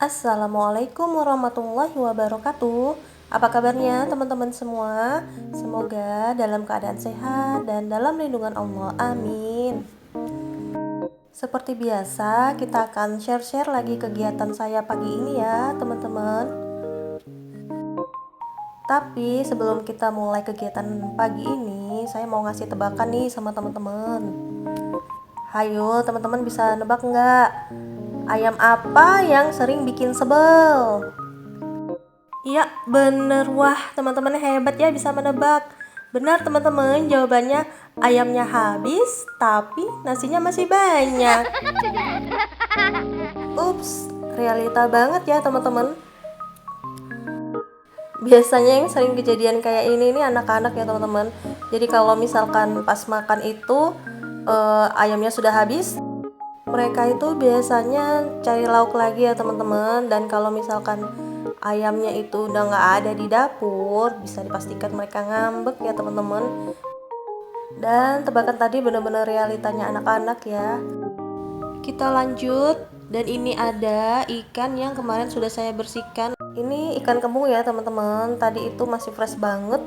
Assalamualaikum warahmatullahi wabarakatuh. Apa kabarnya teman-teman semua? Semoga dalam keadaan sehat dan dalam lindungan Allah. Amin. Seperti biasa, kita akan share-share lagi kegiatan saya pagi ini ya, teman-teman. Tapi sebelum kita mulai kegiatan pagi ini, saya mau ngasih tebakan nih sama teman-teman. Hayo, teman-teman bisa nebak nggak? Ayam apa yang sering bikin sebel? Iya, bener. Wah, teman-teman hebat ya bisa menebak. Benar teman-teman, jawabannya ayamnya habis, tapi nasinya masih banyak. Ups, realita banget ya teman-teman. Biasanya yang sering kejadian kayak ini nih anak-anak ya teman-teman. Jadi kalau misalkan pas makan itu ayamnya sudah habis, mereka itu biasanya cari lauk lagi ya teman-teman. Dan kalau misalkan ayamnya itu udah nggak ada di dapur, bisa dipastikan mereka ngambek ya teman-teman. Dan tebakan tadi benar-benar realitanya anak-anak ya. Kita lanjut, dan ini ada ikan yang kemarin sudah saya bersihkan. Ini ikan kembung ya teman-teman. Tadi itu masih fresh banget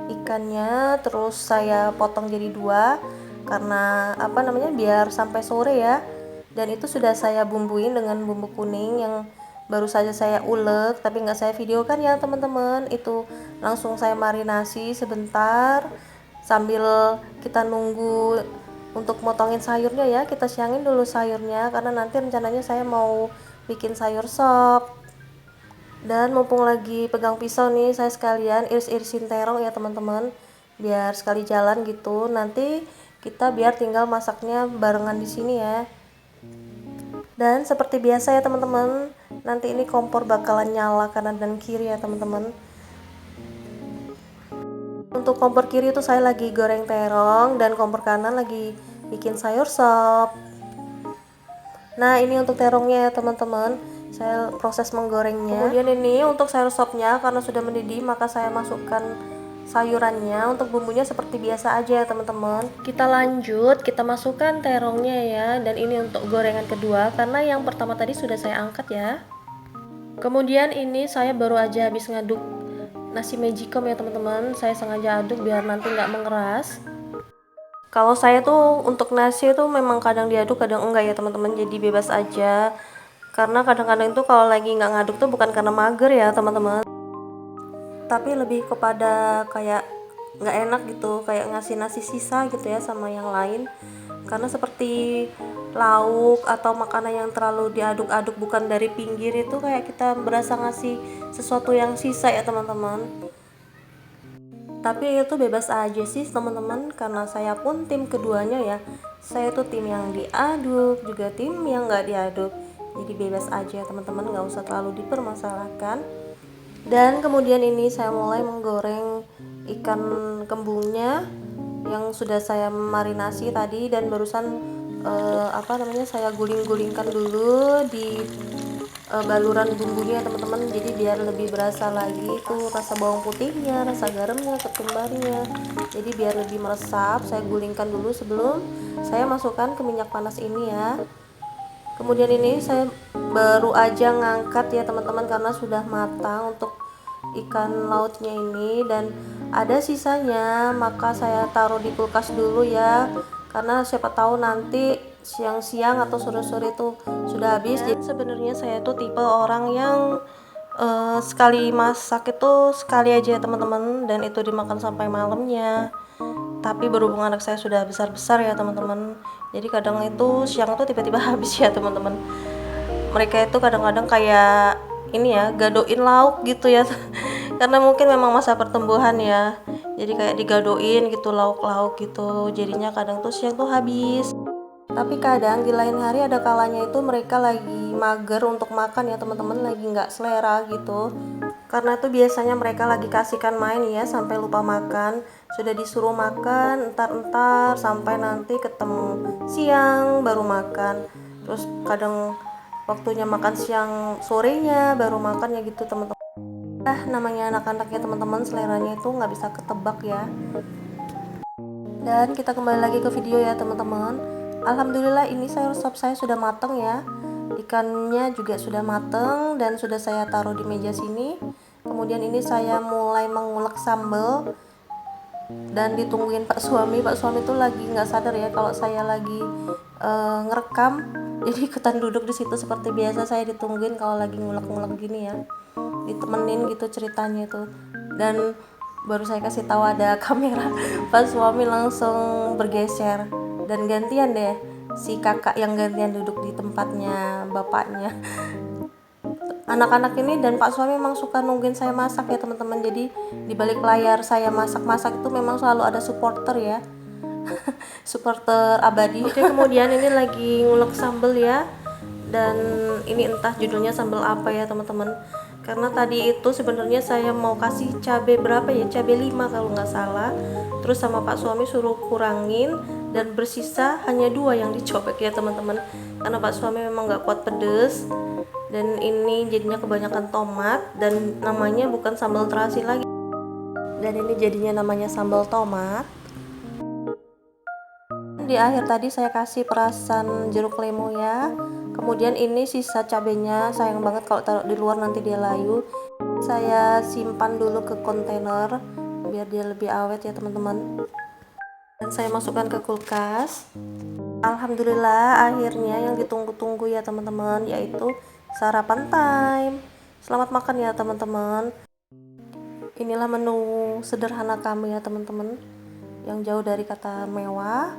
ikannya, terus saya potong jadi dua karena biar sampai sore ya. Dan itu sudah saya bumbuin dengan bumbu kuning yang baru saja saya ulek, tapi nggak saya videokan ya teman-teman. Itu langsung saya marinasi sebentar sambil kita nunggu untuk motongin sayurnya ya. Kita siangin dulu sayurnya karena nanti rencananya saya mau bikin sayur sop. Dan mumpung lagi pegang pisau nih, saya sekalian iris-irisin terong ya teman-teman, biar sekali jalan gitu. Nanti kita biar tinggal masaknya barengan di sini ya. Dan seperti biasa ya teman-teman, nanti ini kompor bakalan nyala kanan dan kiri ya teman-teman. Untuk kompor kiri itu saya lagi goreng terong, dan kompor kanan lagi bikin sayur sop. Nah, ini untuk terongnya ya teman-teman, saya proses menggorengnya. Kemudian ini untuk sayur sopnya, karena sudah mendidih maka saya masukkan sayurannya. Untuk bumbunya seperti biasa aja ya teman-teman. Kita lanjut, kita masukkan terongnya ya. Dan ini untuk gorengan kedua, karena yang pertama tadi sudah saya angkat ya. Kemudian ini saya baru aja habis ngaduk nasi magicom ya teman-teman. Saya sengaja aduk biar nanti nggak mengeras. Kalau saya tuh untuk nasi itu memang kadang diaduk kadang enggak ya teman-teman, jadi bebas aja. Karena kadang-kadang tuh kalau lagi nggak ngaduk tuh bukan karena mager ya teman-teman, tapi lebih kepada kayak nggak enak gitu, kayak ngasih nasi sisa gitu ya sama yang lain. Karena seperti lauk atau makanan yang terlalu diaduk-aduk bukan dari pinggir, itu kayak kita berasa ngasih sesuatu yang sisa ya teman-teman. Tapi itu bebas aja sih teman-teman, karena saya pun tim keduanya ya. Saya tuh tim yang diaduk juga tim yang nggak diaduk, jadi bebas aja teman-teman, nggak usah terlalu dipermasalahkan. Dan kemudian ini saya mulai menggoreng ikan kembungnya yang sudah saya marinasi tadi, dan barusan saya guling-gulingkan dulu di baluran bumbunya teman-teman, jadi biar lebih berasa lagi tuh rasa bawang putihnya, rasa garamnya, ketumbarnya, jadi biar lebih meresap. Saya gulingkan dulu sebelum saya masukkan ke minyak panas ini ya. Kemudian ini saya baru aja ngangkat ya teman-teman, karena sudah matang untuk ikan lautnya ini, dan ada sisanya maka saya taruh di kulkas dulu ya, karena siapa tahu nanti siang-siang atau sore-sore itu sudah habis. Jadi sebenarnya saya tuh tipe orang yang sekali masak itu sekali aja ya teman-teman, dan itu dimakan sampai malamnya. Tapi berhubung anak saya sudah besar-besar ya teman-teman, jadi kadang itu siang tuh tiba-tiba habis ya teman-teman. Mereka itu kadang-kadang kayak ini ya, gadoin lauk gitu ya karena mungkin memang masa pertumbuhan ya, jadi kayak digadoin gitu lauk-lauk gitu, jadinya kadang tuh siang tuh habis. Tapi kadang di lain hari ada kalanya itu mereka lagi mager untuk makan ya teman-teman, lagi nggak selera gitu. Karena itu biasanya mereka lagi kasihkan main ya sampai lupa makan, sudah disuruh makan entar-entar sampai nanti ketemu siang baru makan. Terus kadang waktunya makan siang sorenya baru makan ya gitu teman-teman. Namanya anak-anak ya teman-teman, seleranya itu nggak bisa ketebak ya. Dan kita kembali lagi ke video ya teman-teman. Alhamdulillah ini sayur sop saya sudah matang ya. Ikannya juga sudah mateng dan sudah saya taruh di meja sini. Kemudian ini saya mulai mengulek sambal dan ditungguin Pak suami. Pak suami tuh lagi nggak sadar ya kalau saya lagi ngerekam, jadi ikutan duduk di situ seperti biasa. Saya ditungguin kalau lagi ngulek-ngulek gini ya, ditemenin gitu ceritanya itu. Dan baru saya kasih tahu ada kamera, Pak suami langsung bergeser dan gantian deh, si kakak yang gantian duduk di tempatnya bapaknya. Anak-anak ini dan Pak suami memang suka nungguin saya masak ya teman-teman. Jadi di balik layar saya masak-masak itu memang selalu ada supporter ya. Supporter abadi. Oke, kemudian ini lagi ngulek sambal ya. Dan ini entah judulnya sambal apa ya teman-teman. Karena tadi itu sebenarnya saya mau kasih cabai berapa ya? Cabai 5 kalau nggak salah. Terus sama Pak suami suruh kurangin dan bersisa hanya 2 yang dicobek ya teman-teman. Karena Pak suami memang nggak kuat pedes. Dan ini jadinya kebanyakan tomat dan namanya bukan sambal terasi lagi. Dan ini jadinya namanya sambal tomat. Di akhir tadi saya kasih perasan jeruk lemon ya. Kemudian ini sisa cabenya, sayang banget kalau taruh di luar nanti dia layu. Saya simpan dulu ke kontainer biar dia lebih awet ya teman-teman. Dan saya masukkan ke kulkas. Alhamdulillah akhirnya yang ditunggu-tunggu ya teman-teman, yaitu sarapan time. Selamat makan ya teman-teman. Inilah menu sederhana kami ya teman-teman, yang jauh dari kata mewah.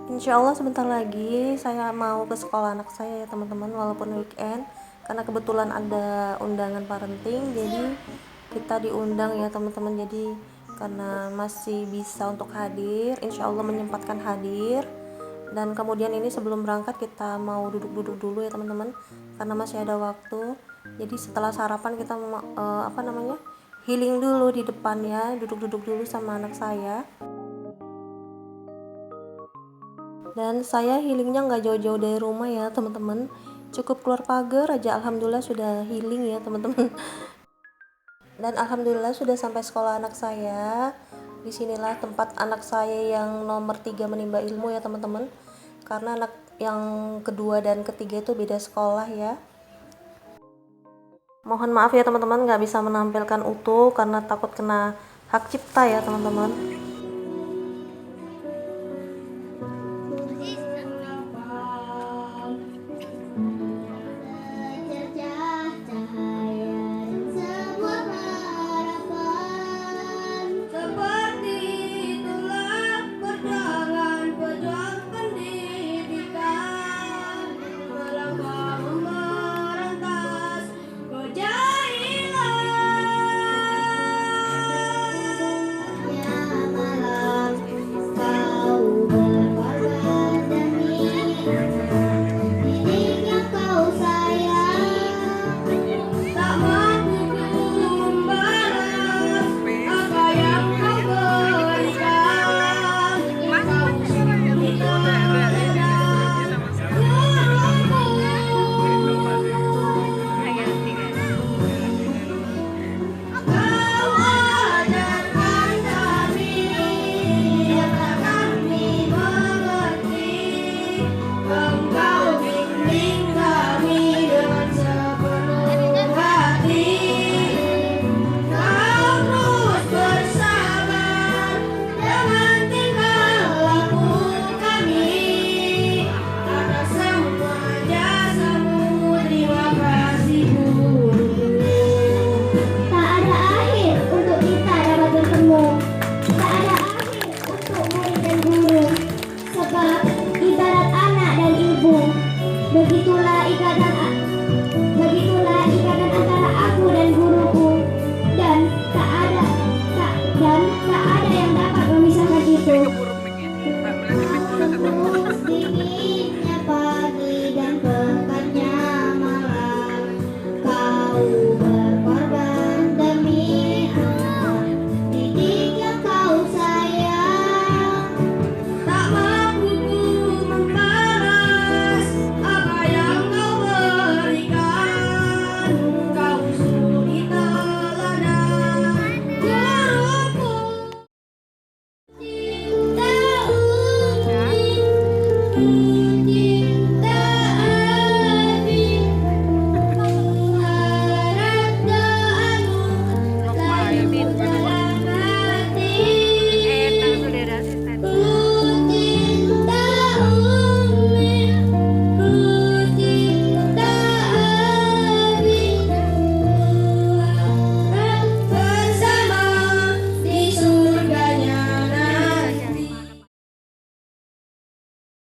Insya Allah sebentar lagi saya mau ke sekolah anak saya ya teman-teman, walaupun weekend, karena kebetulan ada undangan parenting, jadi kita diundang ya teman-teman. Jadi karena masih bisa untuk hadir, insya Allah menyempatkan hadir. Dan kemudian ini sebelum berangkat kita mau duduk-duduk dulu ya teman-teman, karena masih ada waktu. Jadi setelah sarapan kita healing dulu di depan ya, duduk-duduk dulu sama anak saya. Dan saya healingnya nggak jauh-jauh dari rumah ya teman-teman, cukup keluar pagar aja alhamdulillah sudah healing ya teman-teman. Dan alhamdulillah sudah sampai sekolah anak saya. Disinilah tempat anak saya yang nomor 3 menimba ilmu ya teman-teman, karena anak yang kedua dan ketiga itu beda sekolah ya. Mohon maaf ya teman-teman, nggak bisa menampilkan utuh karena takut kena hak cipta ya teman-teman.